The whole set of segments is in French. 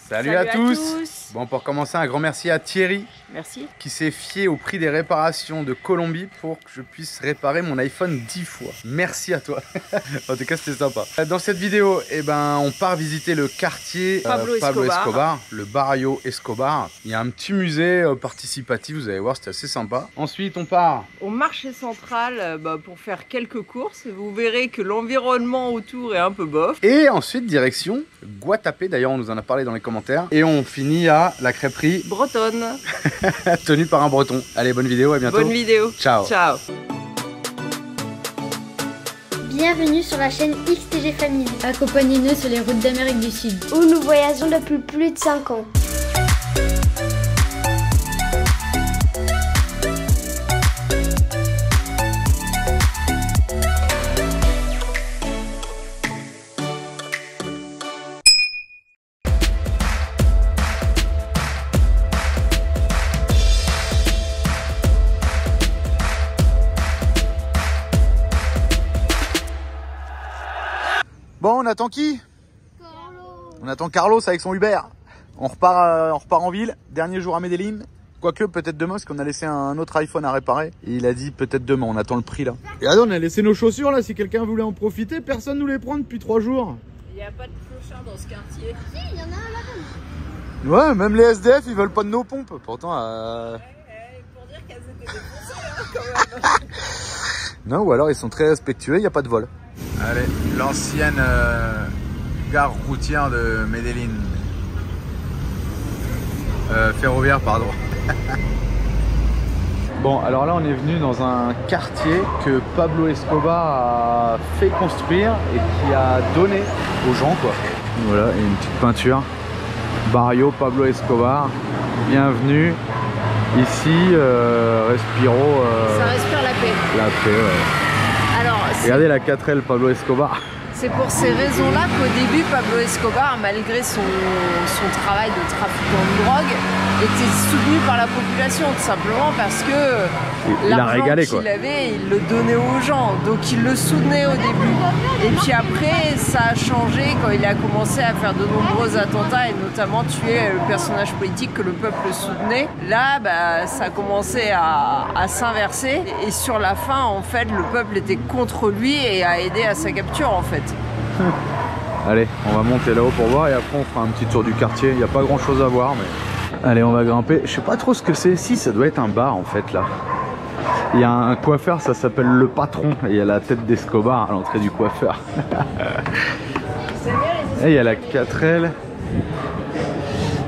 Salut à tous. Bon, pour commencer, un grand merci à Thierry. Merci. Qui s'est fié au prix des réparations de Colombie pour que je puisse réparer mon iPhone 10 fois. Merci à toi. En tout cas, c'était sympa. Dans cette vidéo, on part visiter le quartier Pablo Escobar, le Barrio Escobar. Il y a un petit musée participatif, vous allez voir, c'était assez sympa. Ensuite, on part au marché central pour faire quelques courses. Vous verrez que l'environnement autour est un peu bof. Et ensuite, direction Guatapé. D'ailleurs, on nous en a parlé dans les commentaires. Et on finit à la crêperie bretonne. Tenue par un breton. Allez, bonne vidéo, à bientôt. Bonne vidéo. Ciao. Ciao. Bienvenue sur la chaîne XTG Family. Accompagnez-nous sur les routes d'Amérique du Sud, où nous voyageons depuis plus de 5 ans. Bon, on attend qui? Carlos. On attend Carlos avec son Uber. On repart en ville. Dernier jour à Medellín. Quoique, peut-être demain, parce qu'on a laissé un autre iPhone à réparer. Et il a dit peut-être demain, on attend le prix là. Et là, on a laissé nos chaussures là, si quelqu'un voulait en profiter. Personne ne nous les prend depuis 3 jours. Il n'y a pas de clochard dans ce quartier. Si, il y en a un là-bas. Ouais, même les SDF, ils veulent pas de nos pompes. Pourtant, pour dire qu'elles étaient défoncées quand même. Non, ou alors ils sont très respectueux, il n'y a pas de vol. Allez, l'ancienne gare routière de Medellín. Ferroviaire, pardon. Bon, alors là, on est venu dans un quartier que Pablo Escobar a fait construire et qui a donné aux gens, quoi. Voilà, et une petite peinture. Barrio Pablo Escobar. Bienvenue. Ici, respiro. Ça respire la paix. La paix, ouais. Alors, regardez la 4L Pablo Escobar. c'est pour ces raisons-là qu'au début, Pablo Escobar, malgré son travail de trafiquant de drogue, était soutenu par la population, tout simplement parce que l'argent qu'il avait, il le donnait aux gens. Donc il le soutenait au début. Et puis après, ça a changé quand il a commencé à faire de nombreux attentats et notamment tuer le personnage politique que le peuple soutenait. Là, ça a commencé à s'inverser. Et sur la fin, en fait, le peuple était contre lui et a aidé à sa capture, en fait. Allez, on va monter là-haut pour voir et après on fera un petit tour du quartier. Il n'y a pas grand chose à voir, mais... Allez, on va grimper. Je sais pas trop ce que c'est. Si, ça doit être un bar en fait là. Il y a un coiffeur, ça s'appelle Le Patron. Et il y a la tête d'Escobar à l'entrée du coiffeur. Et il y a la 4L.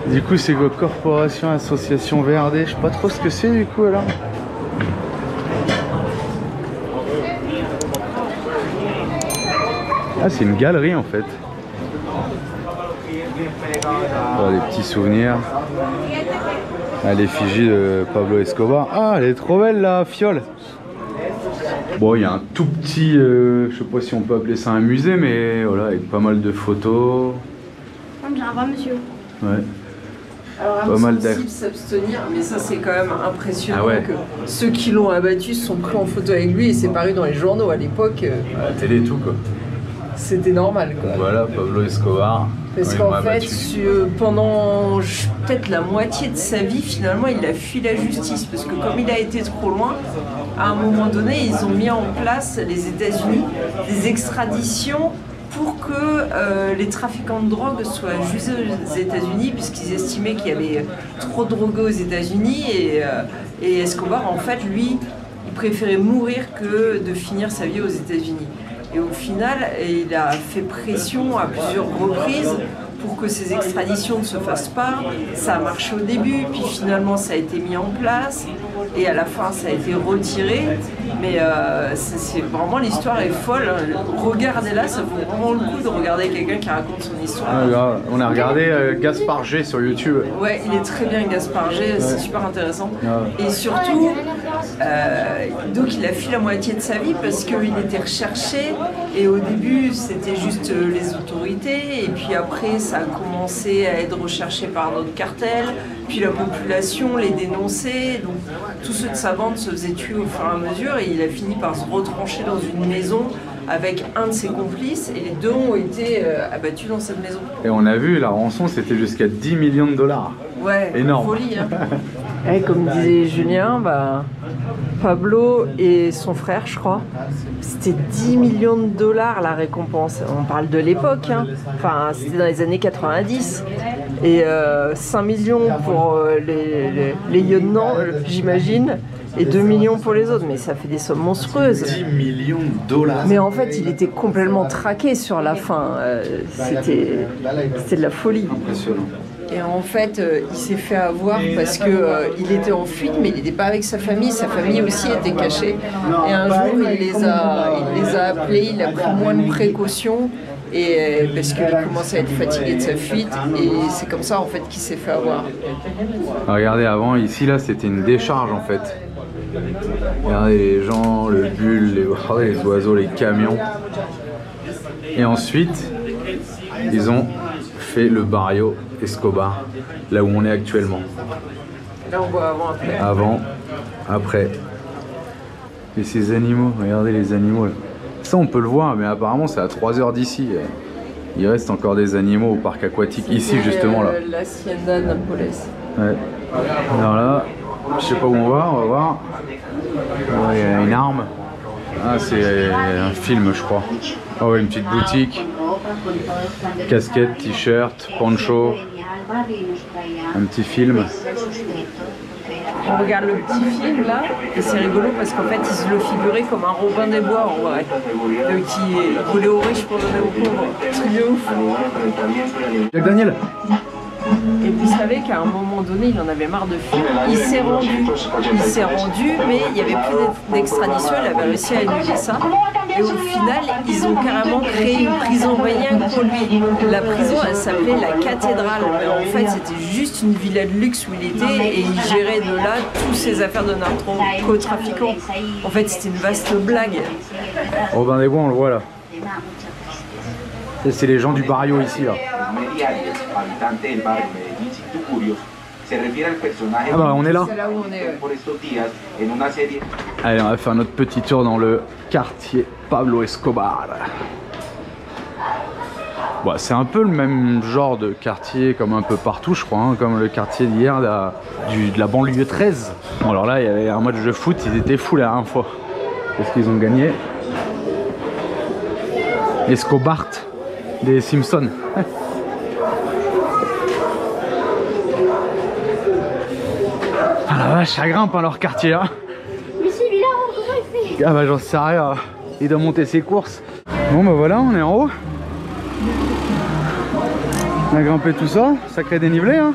Du coup, c'est quoi? Corporation Association VRD. Je sais pas trop ce que c'est du coup alors. Ah, c'est une galerie en fait. Oh, les petits souvenirs. Ah, l'effigie de Pablo Escobar. Ah, elle est trop belle la fiole. Bon, il y a un tout petit, je sais pas si on peut appeler ça un musée, mais voilà, avec pas mal de photos. Comme j'ai un vrai monsieur. Ouais. Alors, pas mal d'air. S'abstenir, mais ça c'est quand même impressionnant que ceux qui l'ont abattu se sont pris en photo avec lui et c'est paru dans les journaux à l'époque. À la télé et tout quoi. C'était normal quoi. Voilà, Pablo Escobar. Parce qu'en fait, pendant peut-être la moitié de sa vie, finalement, il a fui la justice. Parce que comme il a été trop loin, à un moment donné, ils ont mis en place, les États-Unis, des extraditions pour que les trafiquants de drogue soient jugés aux États-Unis, puisqu'ils estimaient qu'il y avait trop de drogués aux États-Unis. Et Escobar, en fait, lui, il préférait mourir que de finir sa vie aux États-Unis. Et au final, il a fait pression à plusieurs reprises pour que ces extraditions ne se fassent pas. Ça a marché au début, puis finalement ça a été mis en place, et à la fin ça a été retiré. Mais c'est vraiment, l'histoire est folle. Regardez-là, ça vaut vraiment le coup de regarder quelqu'un qui raconte son histoire. Ah, on a regardé Gaspard G sur YouTube. Ouais, il est très bien Gaspard G, c'est super intéressant. Et surtout, donc il a fui la moitié de sa vie parce qu'il était recherché. Et au début, c'était juste les autorités. Et puis après, ça a commencé à être recherché par d'autres cartels. Puis la population les dénonçait. Donc tous ceux de sa bande se faisaient tuer au fur et à mesure. Et il a fini par se retrancher dans une maison avec un de ses complices et les deux ont été abattus dans cette maison. Et on a vu, la rançon c'était jusqu'à 10 millions de dollars. Ouais, énorme. Folie. Hein. Et comme disait Julien, bah, Pablo et son frère, je crois, c'était 10 millions de dollars la récompense. On parle de l'époque, hein. Enfin, c'était dans les années 90. Et 5 millions pour les lieutenants, j'imagine, et 2 millions pour les autres. Mais ça fait des sommes monstrueuses. 10 millions de dollars. Mais en fait, il était complètement traqué sur la fin. C'était de la folie. Impressionnant. Et en fait, il s'est fait avoir parce qu'il était en fuite, mais il n'était pas avec sa famille. Sa famille aussi était cachée. Et un jour, il les a appelés, il a pris moins de précautions. Et parce qu'il commençait à être fatigué de sa fuite. Et c'est comme ça, en fait, qu'il s'est fait avoir. Regardez, avant, ici, là, c'était une décharge, en fait. Regardez les gens, le bulle, les oiseaux, les camions. Et ensuite, ils ont fait le barrio Escobar, là où on est actuellement. Là on voit avant, après. Avant, après. Et ces animaux, regardez les animaux. Ça on peut le voir, mais apparemment c'est à 3 heures d'ici. Il reste encore des animaux au parc aquatique, ici justement là. L'Hacienda Nápoles. Ouais. Alors là, je sais pas où on va voir. Il y a une arme. Ah, c'est un film, je crois. Ah ouais, une petite boutique. Casquette, t-shirt, poncho. Un petit film. On regarde le petit film là, et c'est rigolo parce qu'en fait il se le figurait comme un Robin des Bois en vrai. Qui voulait aux riches pour donner aux pauvres. Truc de ouf. Jack Daniel. Et vous savez qu'à un moment donné, il en avait marre de fuir. Il s'est rendu, mais il n'y avait plus d'extradition, il avait réussi à annuler ça. Et au final, ils ont carrément créé une prison rien que pour lui. La prison, elle s'appelait la Cathédrale. Mais en fait, c'était juste une villa de luxe où il était et il gérait de là toutes ses affaires de narcotrafiquants. En fait, c'était une vaste blague. Robin des Bois, on le voit là. Et c'est les gens du barrio ici là. Ah bah on est là. C'est là où on est. Allez, on va faire notre petit tour dans le quartier Pablo Escobar. Bon, c'est un peu le même genre de quartier comme un peu partout je crois, hein, comme le quartier d'hier de la banlieue 13. Bon alors là il y avait un match de foot, ils étaient fous la dernière fois. Qu'est-ce qu'ils ont gagné? Escobar des Simpsons. Ah la vache, ça grimpe hein, leur quartier hein. Mais celui-là, comment il fait? Ah bah j'en sais rien, il doit monter ses courses. Bon bah voilà, on est en haut. On a grimpé tout ça, sacré dénivelé hein.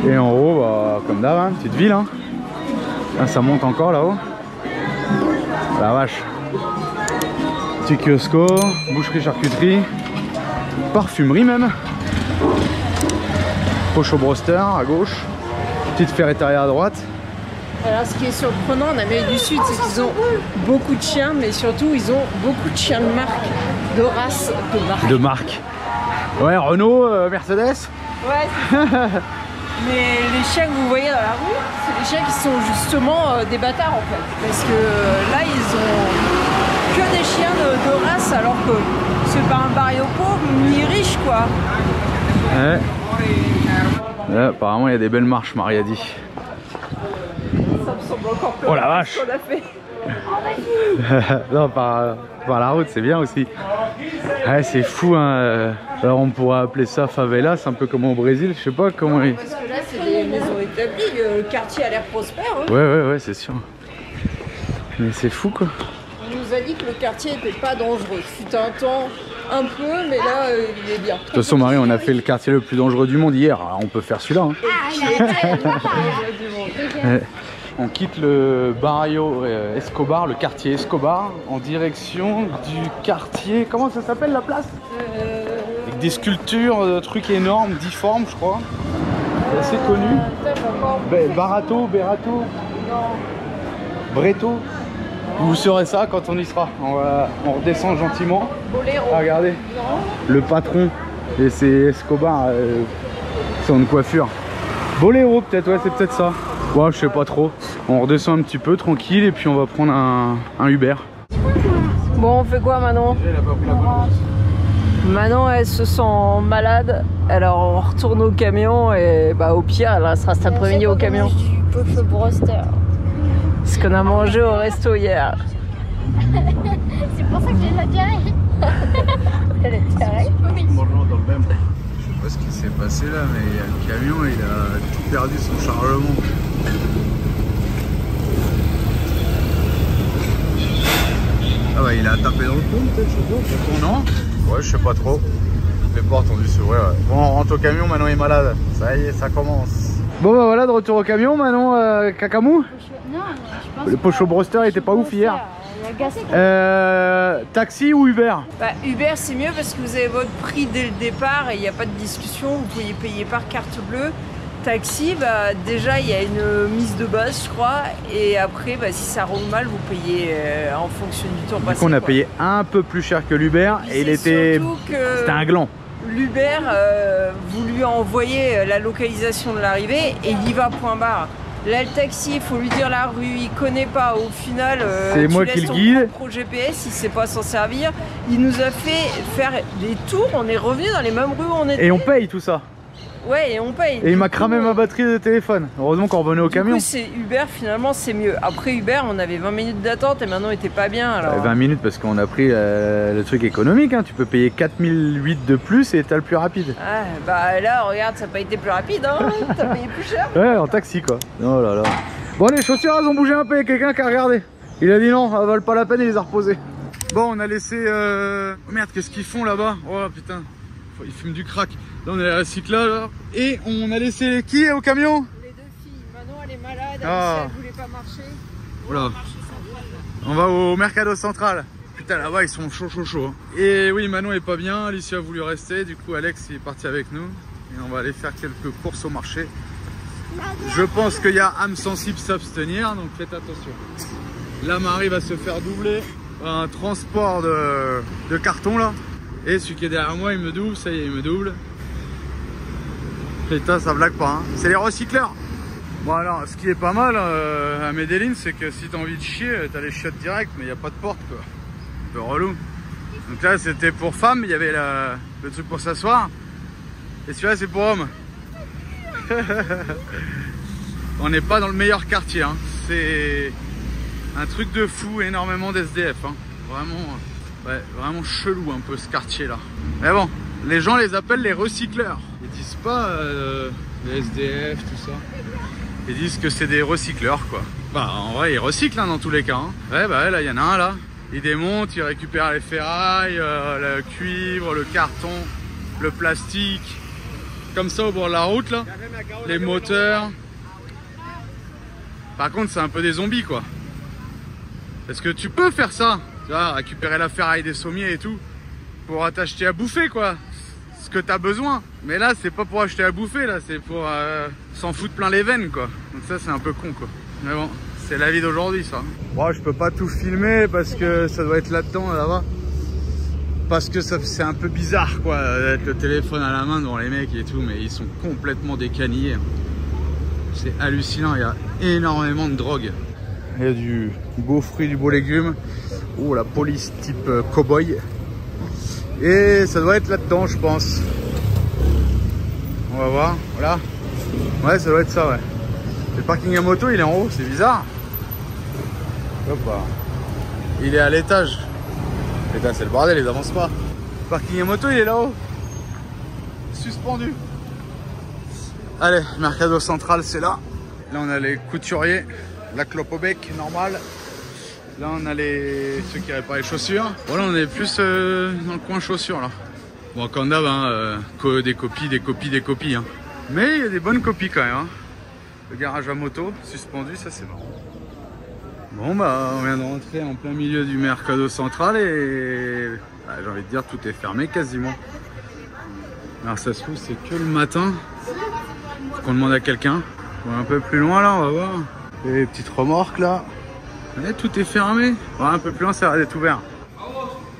Et en haut, bah comme d'hab, hein, petite ville hein. Là, ça monte encore là-haut. La vache. Petit kiosco, boucherie, charcuterie, parfumerie même. Poche au broster à gauche. Petite ferreteria à droite. Alors ce qui est surprenant en Amérique du Sud, c'est qu'ils ont beaucoup de chiens, mais surtout ils ont beaucoup de chiens de marque, de race, de marque. Ouais, Renault, Mercedes. Ouais, c'est ça. Mais les chiens que vous voyez dans la rue, c'est des chiens qui sont justement des bâtards en fait. Parce que là, ils ont que des chiens de race, alors que c'est pas un barrio pauvre ni riche quoi. Ouais. Là, apparemment, il y a des belles marches, Marie a dit. Ça me semble encore plus oh la vache qu'on a fait. Non, par la route, c'est bien aussi. Ouais, c'est fou, hein. Alors, on pourrait appeler ça favela, c'est un peu comme au Brésil, je sais pas comment. Parce que là, c'est des maisons établies, le quartier a l'air prospère. Hein. Ouais, c'est sûr. Mais c'est fou, quoi. On nous a dit que le quartier n'était pas dangereux. Fut un temps un peu, mais là, il est bien. De toute façon, Marie, on a fait le quartier le plus dangereux du monde hier. Alors, on peut faire celui-là. Hein. On quitte le barrio Escobar, le quartier Escobar, en direction du quartier... Comment ça s'appelle la place? Avec des sculptures, trucs énormes, difformes, je crois. C'est assez connu. Barato, Berato, Breto. Vous saurez ça quand on y sera. On redescend gentiment. Ah, regardez, le patron, et c'est Escobar, son coiffure. Boléro peut-être, ouais, c'est peut-être ça. Ouais, je sais pas trop. On redescend un petit peu tranquille et puis on va prendre un Uber. Bon, on fait quoi Manon? Manon, elle se sent malade, alors on retourne au camion et bah au pire, elle restera cet après-midi au camion. Du pocho broster. Ce qu'on a mangé au resto hier. C'est pour ça que j'ai la diarrhée. Elle est diarrhée? Oui. Je sais pas ce qui s'est passé là, mais le camion il a tout perdu son chargement. Ah bah il a tapé dans le pont peut-être, je sais pas. Non? Ouais, je sais pas trop. Les portes ont dû s'ouvrir. Ouais. Bon, on rentre au camion, Manon est malade. Ça y est, ça commence. Bon bah voilà, de retour au camion, Manon, Cacamou. Non, mais je pense Le pocho broster était pas ouf hier. Taxi ou Uber? Bah, Uber c'est mieux parce que vous avez votre prix dès le départ et il n'y a pas de discussion, vous pouvez payer par carte bleue. Taxi, bah, déjà il y a une mise de base je crois et après bah, si ça roule mal vous payez en fonction du temps passé. On a payé un peu plus cher que l'Uber et il était... C'était un gland. L'Uber, vous lui envoyez la localisation de l'arrivée et il y va point barre. Là le taxi, il faut lui dire la rue, il connaît pas. Au final, c'est moi qui le guide. Pro GPS, il sait pas s'en servir. Il nous a fait faire des tours. On est revenu dans les mêmes rues où on était. Et on paye tout ça. Ouais, et on paye. Et il m'a cramé ma batterie de téléphone. Heureusement qu'on revenait au camion. Du coup, c'est Uber, finalement, c'est mieux. Après Uber, on avait 20 minutes d'attente et maintenant, il était pas bien. Alors... 20 minutes parce qu'on a pris le truc économique. Hein. Tu peux payer 4008 de plus et t'as le plus rapide. Ah, bah là, regarde, ça n'a pas été plus rapide. Hein. T'as payé plus cher. Ouais, en taxi quoi. Oh là là. Bon, les chaussures, elles ont bougé un peu. Il y a quelqu'un qui a regardé. Il a dit non, elles valent pas la peine et les a reposées. Bon, on a laissé... Oh merde, qu'est-ce qu'ils font là-bas? Oh putain, ils fument du crack. Là, on est à la recyclage là. Et on a laissé qui au camion? Les deux filles. Manon, elle est malade. Ah. Elle voulait pas marcher. Voilà. On va au Mercado Central. Putain, là-bas, ils sont chauds. Et oui, Manon est pas bien. Alicia a voulu rester. Du coup, Alex est parti avec nous. Et on va aller faire quelques courses au marché. Je pense qu'il y a âme sensible s'abstenir, donc faites attention. Là, Marie va se faire doubler par un transport de carton là. Et celui qui est derrière moi, il me double. Ça y est, il me double. Putain, ça blague pas, hein. C'est les recycleurs. Bon alors, ce qui est pas mal à Medellin, c'est que si t'as envie de chier, t'as les chiottes direct, mais il n'y a pas de porte quoi. Un peu relou. Donc là, c'était pour femmes, il y avait le truc pour s'asseoir. Et celui-là, c'est pour hommes. On n'est pas dans le meilleur quartier, hein. C'est un truc de fou, énormément d'SDF, hein. Vraiment chelou un peu ce quartier là. Mais bon, les gens les appellent les recycleurs. Ils disent pas les SDF, tout ça. Ils disent que c'est des recycleurs quoi. Bah en vrai ils recyclent hein, dans tous les cas. Hein. Ouais bah là il y en a un là. Ils démontent, ils récupèrent les ferrailles, le cuivre, le carton, le plastique. Comme ça au bord de la route là. Les moteurs. Par contre c'est un peu des zombies quoi. Parce que tu peux faire ça. Tu vois, récupérer la ferraille des sommiers et tout. Pour t'acheter à bouffer quoi. Ce que tu as besoin. Mais là c'est pas pour acheter à bouffer là. C'est pour s'en foutre plein les veines quoi. Donc ça c'est un peu con quoi. Mais bon. C'est la vie d'aujourd'hui ça. Bon, je peux pas tout filmer parce que ça doit être là-dedans, là-bas. Parce que c'est un peu bizarre quoi, d'être le téléphone à la main devant les mecs et tout, mais ils sont complètement décanillés. C'est hallucinant, il y a énormément de drogue. Il y a du beau fruit, du beau légume. Oh, la police type cow-boy. Et ça doit être là-dedans, je pense. On va voir, voilà. Ouais, ça doit être ça, ouais. Le parking à moto, il est en haut, c'est bizarre. Hop là. Il est à l'étage. Putain, c'est le bordel, ils avancent pas. Le parking à moto, il est là-haut. Suspendu. Allez, Mercado Central, c'est là. Là, on a les couturiers. La clope au bec, normal. Là, on a ceux qui réparent les chaussures. Voilà, on est plus dans le coin chaussures, là. Bon, comme d'hab, hein, des copies. Hein. Mais il y a des bonnes copies quand même. Hein. Le garage à moto, suspendu, ça c'est marrant. Bon bah on vient de rentrer en plein milieu du Mercado Central et bah, j'ai envie de dire tout est fermé quasiment. Alors ça se trouve c'est que le matin. Faut qu'on demande à quelqu'un. Un peu plus loin là on va voir. Et les petites remorques là. Et tout est fermé. Bon, un peu plus loin ça va être ouvert.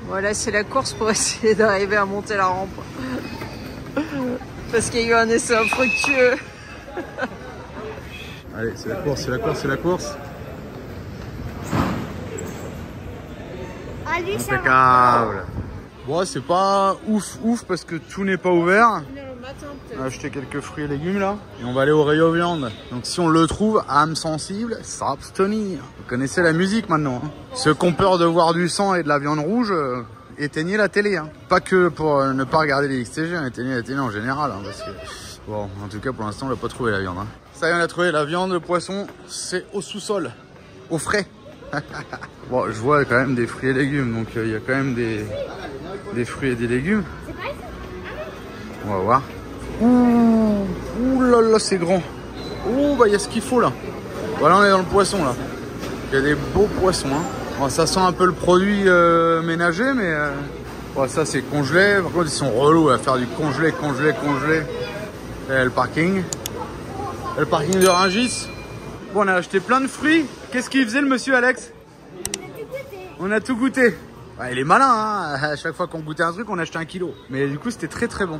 Voilà c'est la course pour essayer d'arriver à monter la rampe. Parce qu'il y a eu un essai infructueux. Allez c'est la course, c'est la course. lui, ça va. Impeccable. Bon, c'est pas ouf parce que tout n'est pas ouvert. On a acheté quelques fruits et légumes là. Et on va aller au rayon viande. Donc si on le trouve, âme sensible, s'abstenir. Vous connaissez la musique maintenant. Hein. Ceux qui ont peur de voir du sang et de la viande rouge, éteignez la télé. Hein. Pas que pour ne pas regarder les XTG, éteignez la télé en général. Hein, parce que, bon, en tout cas pour l'instant on n'a pas trouvé la viande. Hein. Ça y est, on a trouvé la viande, le poisson, c'est au sous-sol, au frais. Bon, je vois quand même des fruits et légumes, donc il y a quand même des fruits et des légumes. On va voir. Ouh là là, c'est grand. Ouh, bah il y a ce qu'il faut là. Voilà, on est dans le poisson là. Il y a des beaux poissons. Hein. Bon, ça sent un peu le produit ménager, mais bon, ça c'est congelé. Par contre, ils sont relous à faire du congelé. Et le parking. Et le parking de Rungis. Bon, on a acheté plein de fruits. Qu'est-ce qu'il faisait le monsieur Alex? On a tout goûté. Ouais, il est malin, hein. À chaque fois qu'on goûtait un truc, on achetait 1 kilo. Mais du coup, c'était très bon.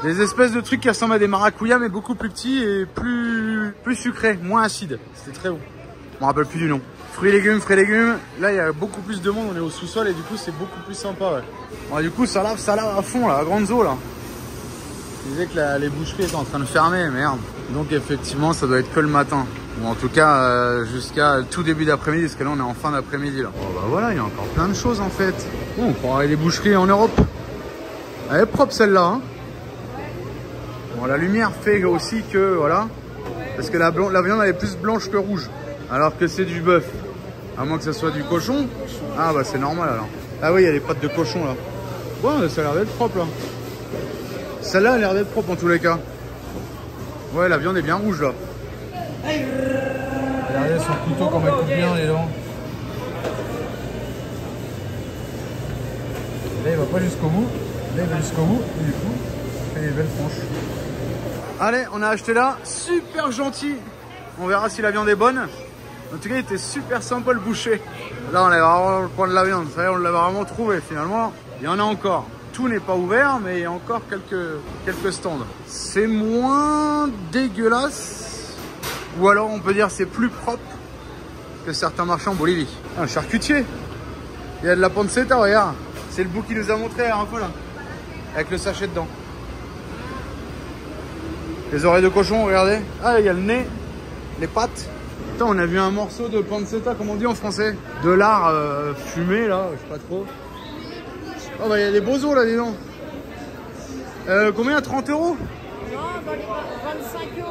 Des espèces de trucs qui ressemblent à des maracuyas, mais beaucoup plus petits et plus sucrés, moins acides. C'était très bon. Je me rappelle plus du nom. Fruits et légumes. Là, il y a beaucoup plus de monde. On est au sous-sol et du coup, c'est beaucoup plus sympa. Ouais. Bon, du coup, ça lave à fond, là, à grande eau, là. Je disais que les boucheries étaient en train de fermer, merde. Donc, effectivement, ça doit être que le matin. Ou en tout cas, jusqu'à tout début d'après-midi, parce que là, on est en fin d'après-midi, là. Bon, bah voilà, il y a encore plein de choses, en fait. Bon, on pourra aller des boucheries en Europe. Elle est propre, celle-là, hein. Bon, la lumière fait aussi que, voilà, parce que la viande elle est plus blanche que rouge, alors que c'est du bœuf. À moins que ce soit du cochon. Ah bah c'est normal alors. Ah oui, il y a les pattes de cochon là. Ouais, ça a l'air d'être propre là. Celle-là a l'air d'être propre en tous les cas. Ouais, la viande est bien rouge là. Regardez son couteau comme elle coupe bien les dents. Là il va pas jusqu'au bout. Là il va jusqu'au bout et du coup il fait des belles tranches. Allez, on a acheté là, super gentil. On verra si la viande est bonne. En tout cas, il était super sympa le boucher. Là, on allait vraiment prendre la viande. Ça y est, on l'a vraiment trouvé finalement. Il y en a encore. Tout n'est pas ouvert, mais il y a encore quelques stands. C'est moins dégueulasse. Ou alors, on peut dire c'est plus propre que certains marchés en Bolivie. Un charcutier. Il y a de la pancetta, regarde. C'est le bout qui nous a montré la dernière fois là. Avec le sachet dedans. Les oreilles de cochon, regardez. Ah, il y a le nez, les pattes. Putain, on a vu un morceau de pancetta, comme on dit en français. De lard fumé, là, je sais pas trop. Oh, bah, il y a des beaux os, là, dis donc. Combien? 30 €? Non, dans les 25 €,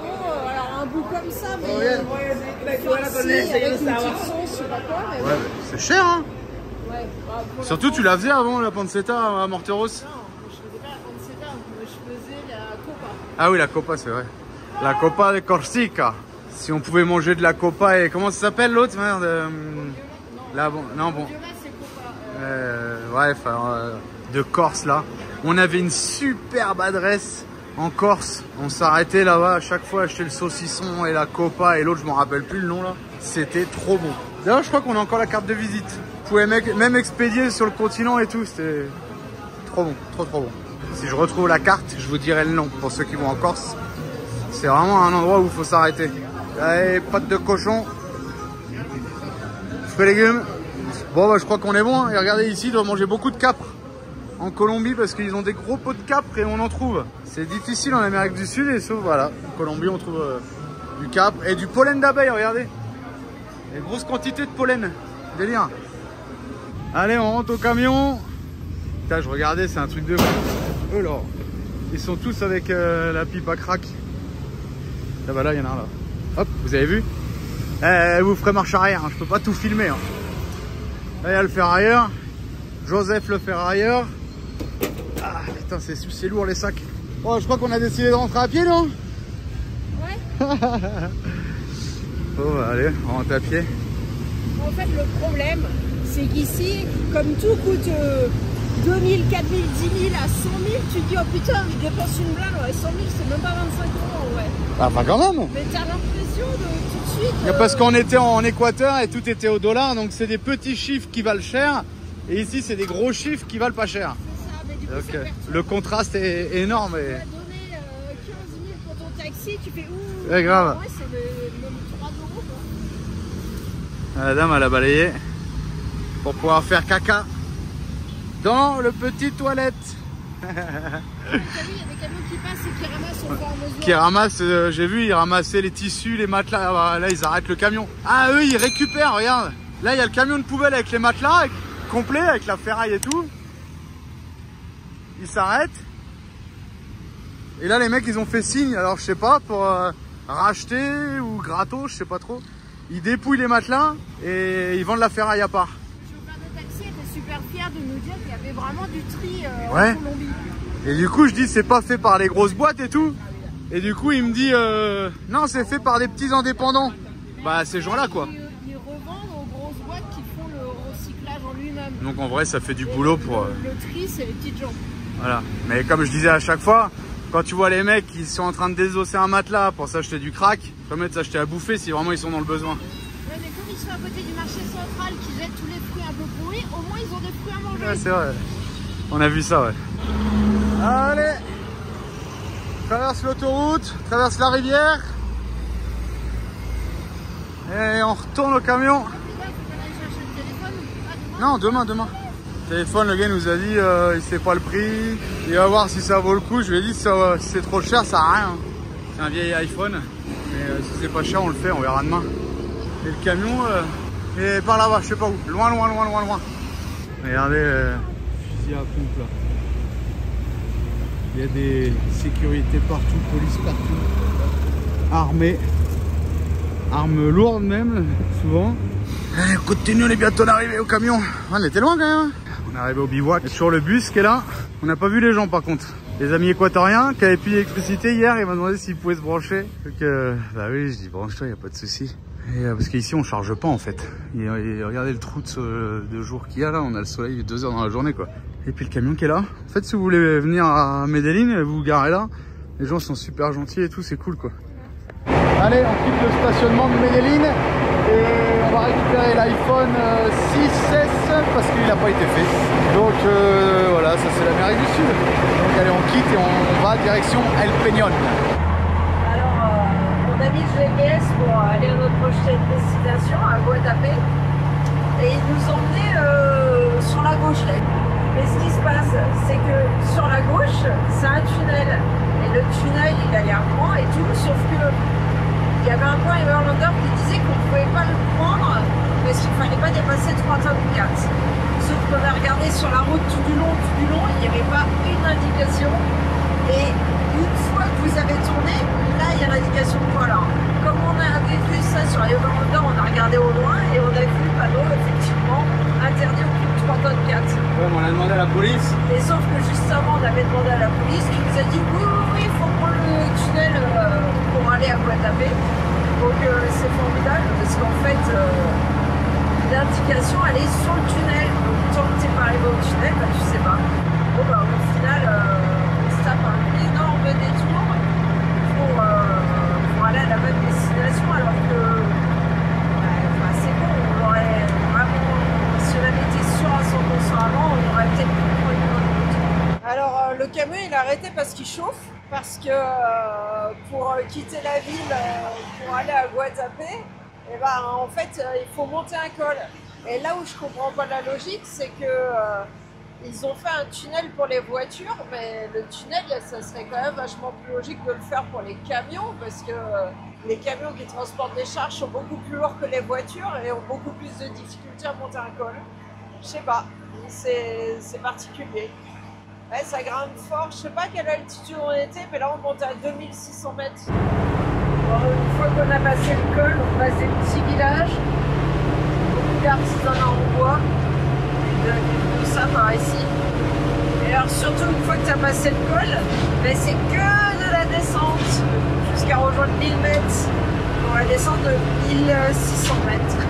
alors un bout comme ça, mais oh, yeah. avec une petite sauce, je sais pas quoi. Mais ouais, c'est cher, hein. Ouais. Bah, surtout, tu la faisais avant, la pancetta à Morteros? Ah oui, la copa, c'est vrai. La copa de Corsica. Si on pouvait manger de la copa et... Comment ça s'appelle l'autre? Merde. Non, bon. Bref, de Corse, là. On avait une superbe adresse en Corse. On s'arrêtait là-bas à chaque fois acheter le saucisson et la copa et l'autre, je me rappelle plus le nom, là. C'était trop bon. D'ailleurs, je crois qu'on a encore la carte de visite. Vous pouvez même expédier sur le continent et tout. C'était trop bon, trop bon. Si je retrouve la carte, je vous dirai le nom pour ceux qui vont en Corse. C'est vraiment un endroit où il faut s'arrêter. Allez, pâtes de cochon. Fruits et légumes. Bon, bah, je crois qu'on est bon. Hein. Et regardez ici, ils doivent manger beaucoup de capres en Colombie parce qu'ils ont des gros pots de capres et on en trouve. C'est difficile en Amérique du Sud et sauf, voilà, en Colombie, on trouve du capre et du pollen d'abeille, regardez. Des grosses quantités de pollen. Délire. Allez, on rentre au camion. Putain, je regardais, c'est un truc de fou. Eux là, ils sont tous avec la pipe à crack. Là, bah là, il y en a un là. Hop, vous avez vu? Vous ferez marche arrière, hein. Je peux pas tout filmer. Hein. Là, il y a le ferrailleur. Joseph le ferrailleur. Ah, putain, c'est lourd les sacs. Oh, je crois qu'on a décidé de rentrer à pied, non? Ouais. Bon, bah, allez, on rentre à pied. En fait, le problème, c'est qu'ici, comme tout coûte 2000, 4000, 10 000 à 100 000, tu te dis, oh putain, je dépense une blinde, ouais, 100 000, c'est même pas 25 €, ouais. Ah, pas quand même. Mais t'as l'impression de tout de suite... Parce qu'on était en Équateur et tout était au dollar, donc c'est des petits chiffres qui valent cher. Et ici, c'est des gros chiffres qui valent pas cher. C'est ça, mais du coup, donc, le contraste est énorme. Et... tu as donné 15 000 pour ton taxi, tu fais ouh. C'est grave. Ouais, c'est même 3 € quoi. La dame, elle a balayé pour pouvoir faire caca. dans le petit toilette. T'as vu, il y a des camions qui passent et qui ramassent au fur et à mesure. Qui ramassent, j'ai vu, ils ramassaient les tissus, les matelas. Là, ils arrêtent le camion. Ah, eux, ils récupèrent, regarde. Là, il y a le camion de poubelle avec les matelas, complet, avec la ferraille et tout. Ils s'arrêtent. Et là, les mecs, ils ont fait signe, alors je sais pas, pour racheter ou gratos, je sais pas trop. Ils dépouillent les matelas et ils vendent la ferraille à part. Le chauffeur de taxi était super fier de nous dire qu'il y avait vraiment du tri ouais. en Colombie. Et du coup, je dis, c'est pas fait par les grosses boîtes et tout. Et du coup, il me dit, non, c'est fait par des petits indépendants. Bah, ces gens-là, quoi. Ils revendent aux grosses boîtes qui font le recyclage en lui-même. Donc, en vrai, ça fait du boulot pour... Le tri, c'est les petites gens. Voilà. Mais comme je disais à chaque fois, quand tu vois les mecs qui sont en train de désosser un matelas pour s'acheter du crack, faut mettre s'acheter à bouffer si vraiment ils sont dans le besoin. Ouais, mais comme ils sont à côté du marché central qui jettent tous les fruits un peu pourris, au moins ils ont des fruits à manger. Ouais, c'est vrai. On a vu ça, ouais. Allez, traverse l'autoroute, traverse la rivière. Et on retourne au camion. Non, demain. Téléphone, le gars nous a dit il sait pas le prix, il va voir si ça vaut le coup. Je lui ai dit si c'est trop cher, ça a rien. C'est un vieil iPhone, mais si c'est pas cher, on le fait, on verra demain. Et le camion est par là-bas, je sais pas où, loin. Regardez fusil à pompe là. Il y a des sécurités partout, police partout, armée, armes lourdes même, souvent. Allez, continue, on est bientôt arrivé au camion. On était loin quand même. On est arrivé au bivouac. Et sur le bus qui est là, on n'a pas vu les gens par contre. Les amis équatoriens qui avaient plus d'électricité hier, ils m'ont demandé s'ils pouvaient se brancher. Donc bah oui, je dis branche-toi, il n'y a pas de souci. Et parce qu'ici on charge pas en fait. Et regardez le trou de jour qu'il y a là, on a le soleil 2 heures dans la journée quoi. Et puis le camion qui est là. En fait, si vous voulez venir à Medellín, vous vous garez là. Les gens sont super gentils et tout, c'est cool quoi. Allez, on quitte le stationnement de Medellín et on va récupérer l'iPhone 6S parce qu'il n'a pas été fait. Donc voilà, ça c'est l'Amérique du Sud. Donc allez, on quitte et on va direction El Peñón. Alors, on a mis le GPS pour aller à notre prochaine destination, à Guatapé. Et il nous emmenait sur la gauche là. Mais ce qui se passe, c'est que sur la gauche, c'est un tunnel. Et le tunnel, il a l'air grand et tout, sauf que il y avait un point Everlander qui disait qu'on ne pouvait pas le prendre parce qu'il ne fallait pas dépasser 3 tonnes 4. Sauf qu'on a regardé sur la route tout du long, il n'y avait pas une indication. Et une fois que vous avez tourné, là il y a l'indication de poids là. Comme on avait vu ça sur Everlander, on a regardé au loin et on a vu le panneau effectivement interdit au plus de 3 tonnes 4. Ouais, on a demandé à la police. Et sauf que juste avant, on avait demandé à la police qui nous a dit oui, il faut prendre le tunnel pour aller à Guatapé. Donc c'est formidable parce qu'en fait, l'indication elle est sur le tunnel. Donc tant que tu n'es pas arrivé au tunnel, bah, tu sais pas. Bon, bah, au final, on se tape un énorme détour pour aller à la même destination alors que bah, c'est bon, on aurait vraiment, si on avait été sûr à 100% avant, on aurait peut-être pu prendre une autre route. Alors le camion il a arrêté parce qu'il chauffe, parce que pour quitter la ville, pour aller à Guatapé, et ben, en fait il faut monter un col. Et là où je comprends pas la logique, c'est que ils ont fait un tunnel pour les voitures, mais le tunnel, ça serait quand même vachement plus logique de le faire pour les camions, parce que les camions qui transportent des charges sont beaucoup plus lourds que les voitures et ont beaucoup plus de difficultés à monter un col. Je sais pas, c'est particulier. Ouais, ça grimpe fort, je sais pas à quelle altitude on était, mais là on monte à 2600 mètres. Bon, une fois qu'on a passé le col, on passe des petits villages, beaucoup d'artisanat en bois, tout ça par ici. Et alors surtout une fois que tu as passé le col, ben, c'est que de la descente jusqu'à rejoindre 1000 mètres pour la descente de 1600 mètres.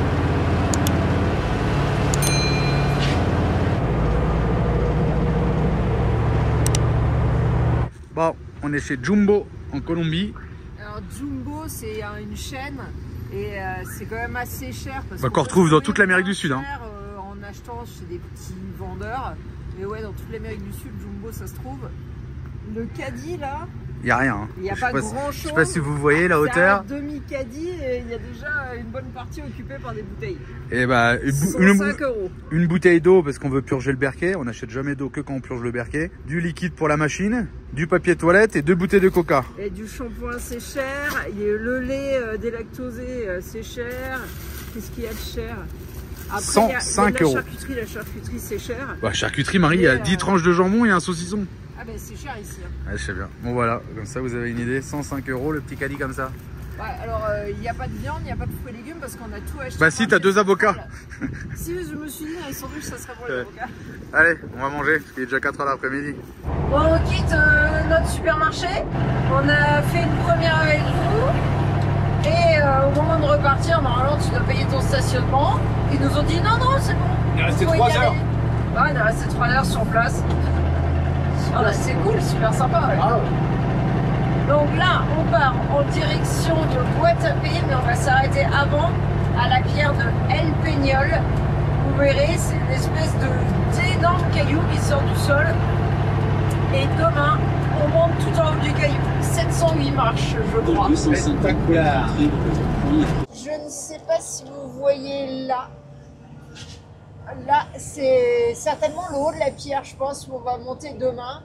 Bon, on est chez Jumbo en Colombie. Alors Jumbo c'est une chaîne et c'est quand même assez cher. Qu'on retrouve dans toute l'Amérique du Sud. Hein. En achetant chez des petits vendeurs. Mais ouais, dans toute l'Amérique du Sud, Jumbo ça se trouve. Le caddie là, Il n'y a rien. Hein. Il n'y a pas grand chose. Je sais pas si vous voyez la hauteur. C'est un demi-caddie et il y a déjà une bonne partie occupée par des bouteilles. Et bah, 105 €. Une bouteille d'eau parce qu'on veut purger le berquet. On n'achète jamais d'eau que quand on purge le berquet. Du liquide pour la machine, du papier toilette et 2 bouteilles de coca. Et du shampoing, c'est cher. Le lait délactosé, c'est cher. Qu'est-ce qu'il y a de cher? Après, 105 €. La charcuterie, c'est cher. Bah, charcuterie, Marie, il y a 10 tranches de jambon et un saucisson. Ah ben c'est cher ici. Hein. Ouais, je sais bien. Bon voilà, comme ça vous avez une idée, 105 € le petit caddie comme ça. Ouais, alors il n'y a pas de viande, il n'y a pas de fruits et légumes parce qu'on a tout acheté. Bah si, t'as 2 avocats. Si, je me suis dit, un sandwich ça serait pour les avocats. Allez, on va manger, parce qu'il est déjà 4 h l'après-midi. Bon, on quitte notre supermarché, on a fait une première avec vous. Et au moment de repartir, normalement tu dois payer ton stationnement. Ils nous ont dit non, c'est bon. Il est resté 3 heures. Ouais, on est resté 3 heures sur place. Ah bah c'est cool, super sympa. Ouais. Ah ouais. Donc là, on part en direction de Guatapé, mais on va s'arrêter avant à la pierre de El Peñol. Vous verrez, c'est une espèce d'énorme caillou qui sort du sol. Et demain, on monte tout en haut du caillou. 708 marches, je crois. Je ne sais pas si vous voyez là. Là, c'est certainement le haut de la pierre, je pense, où on va monter demain.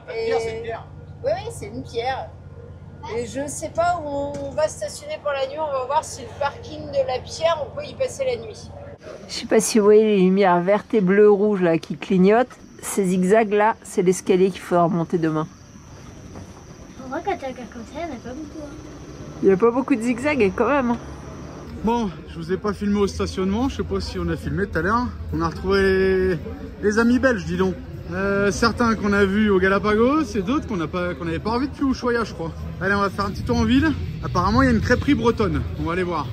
Pierre, c'est une pierre. Oui, c'est une pierre. Et je ne sais pas où on va stationner pour la nuit. On va voir si le parking de la pierre, on peut y passer la nuit. Je ne sais pas si vous voyez les lumières vertes et bleues rouges là qui clignotent. Ces zigzags là, c'est l'escalier qu'il faudra monter demain. En vrai, quand tu regardes comme ça, il n'y en a pas beaucoup. Hein. Il n'y a pas beaucoup de zigzags quand même. Bon, je vous ai pas filmé au stationnement, je sais pas si on a filmé tout à l'heure. On a retrouvé les amis belges, dis donc. Certains qu'on a vus au Galapagos et d'autres qu'on n'avait pas revu depuis Ushuaïa, je crois. Allez, on va faire un petit tour en ville. Apparemment, il y a une crêperie bretonne. On va aller voir.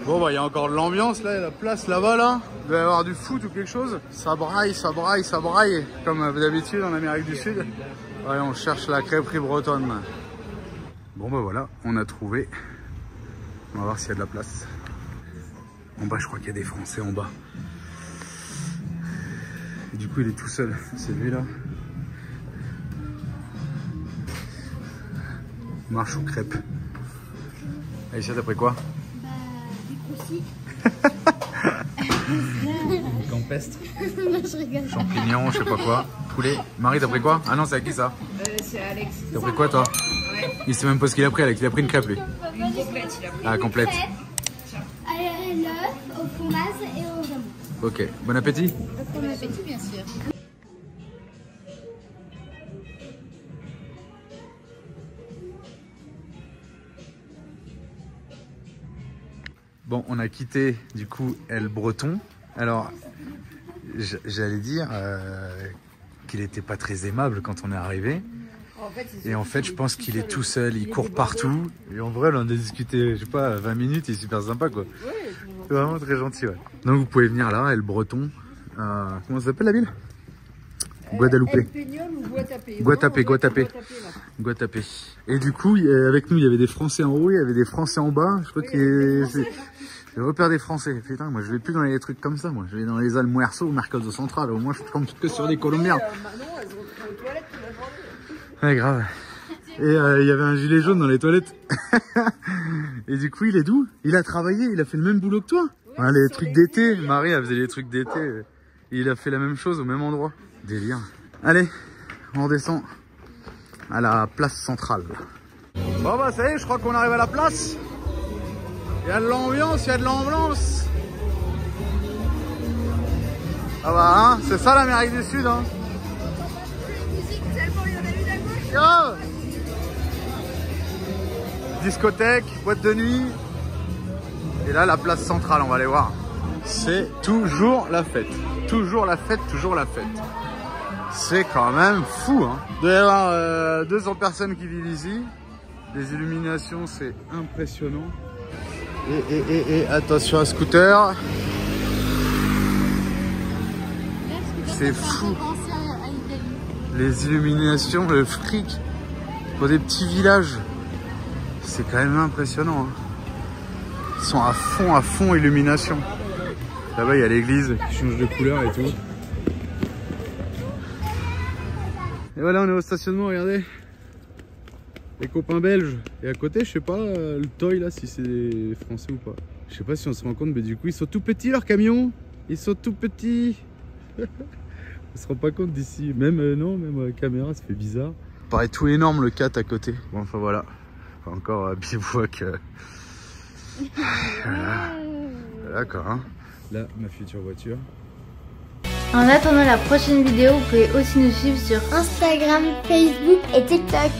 Bon, bah, il y a encore de l'ambiance là, la place là-bas là. Il doit y avoir du foot ou quelque chose. Ça braille, ça braille, ça braille. Comme d'habitude en Amérique du Sud. Ouais, on cherche la crêperie bretonne. Bon, bah voilà, on a trouvé. On va voir s'il y a de la place. En bas, je crois qu'il y a des Français en bas. Et du coup, il est tout seul. C'est lui là. Marche aux crêpes. Aïcha, t'as pris quoi? Bah, des croustilles. Campestre. Non, je rigole. Champignons, je sais pas quoi. Poulet. Marie, t'as pris quoi? Ah non, c'est à qui ça? C'est Alex. T'as pris quoi toi? Ouais. Il sait même pas ce qu'il a pris, Alex. Il a pris une crêpe lui. Une complète, il a pris. Ah, complète. L'œuf au fromage et au jambon. Ok, bon appétit. Bon appétit, bien sûr. Bon, on a quitté du coup El Breton. Alors, j'allais dire qu'il était pas très aimable quand on est arrivé. Et en fait, je pense qu'il est tout seul, il court partout. Et en vrai, on a discuté, je sais pas, 20 minutes, il est super sympa quoi. C'est vraiment très gentil, ouais. Donc vous pouvez venir là, El Breton. Comment ça s'appelle la ville? Guadeloupe. El Peñol ou Guatapé? Guatapé. Et du coup, avec nous, il y avait des Français en haut, il y avait des Français en bas. Je crois que c'est le repère des Français. Putain, moi je vais plus dans les trucs comme ça, moi. Je vais dans les Almuerzo ou Mercado Central. Au moins, je tombe que sur des Colombiens. Manon, elles ont été aux toilettes toute la journée. Ouais, grave. Et il y avait un gilet jaune dans les toilettes. Et du coup, il est d'où? Il a travaillé, il a fait le même boulot que toi. Ouais, les trucs d'été. Marie, elle faisait les trucs d'été. Et il a fait la même chose au même endroit. Délire. Allez, on redescend à la place centrale. Bon bah ça y est, je crois qu'on arrive à la place. Il y a de l'ambiance, il y a de l'ambiance. Ah bah hein, c'est ça l'Amérique du Sud hein. Grave. Discothèque, boîte de nuit. Et là la place centrale, on va aller voir. C'est toujours la fête. Toujours la fête, toujours la fête. C'est quand même fou hein. Il doit y avoir 200 personnes qui vivent ici. Les illuminations c'est impressionnant. Et attention à scooter. C'est fou. Les illuminations, le fric pour des petits villages. C'est quand même impressionnant hein. Ils sont à fond illumination. Là-bas il y a l'église qui change de couleur et tout. Et voilà, on est au stationnement, regardez. Les copains belges. Et à côté, je sais pas, le toy là, si c'est français ou pas. Je sais pas si on se rend compte, mais du coup, ils sont tout petits leurs camions. Ils sont tout petits. On se rend pas compte d'ici. Même non, même à la caméra, ça fait bizarre. Ça paraît tout énorme le 4 à côté. Bon, enfin voilà. Encore bivouac. Voilà. D'accord. Hein. Là, ma future voiture. En attendant la prochaine vidéo, vous pouvez aussi nous suivre sur Instagram, Facebook et TikTok.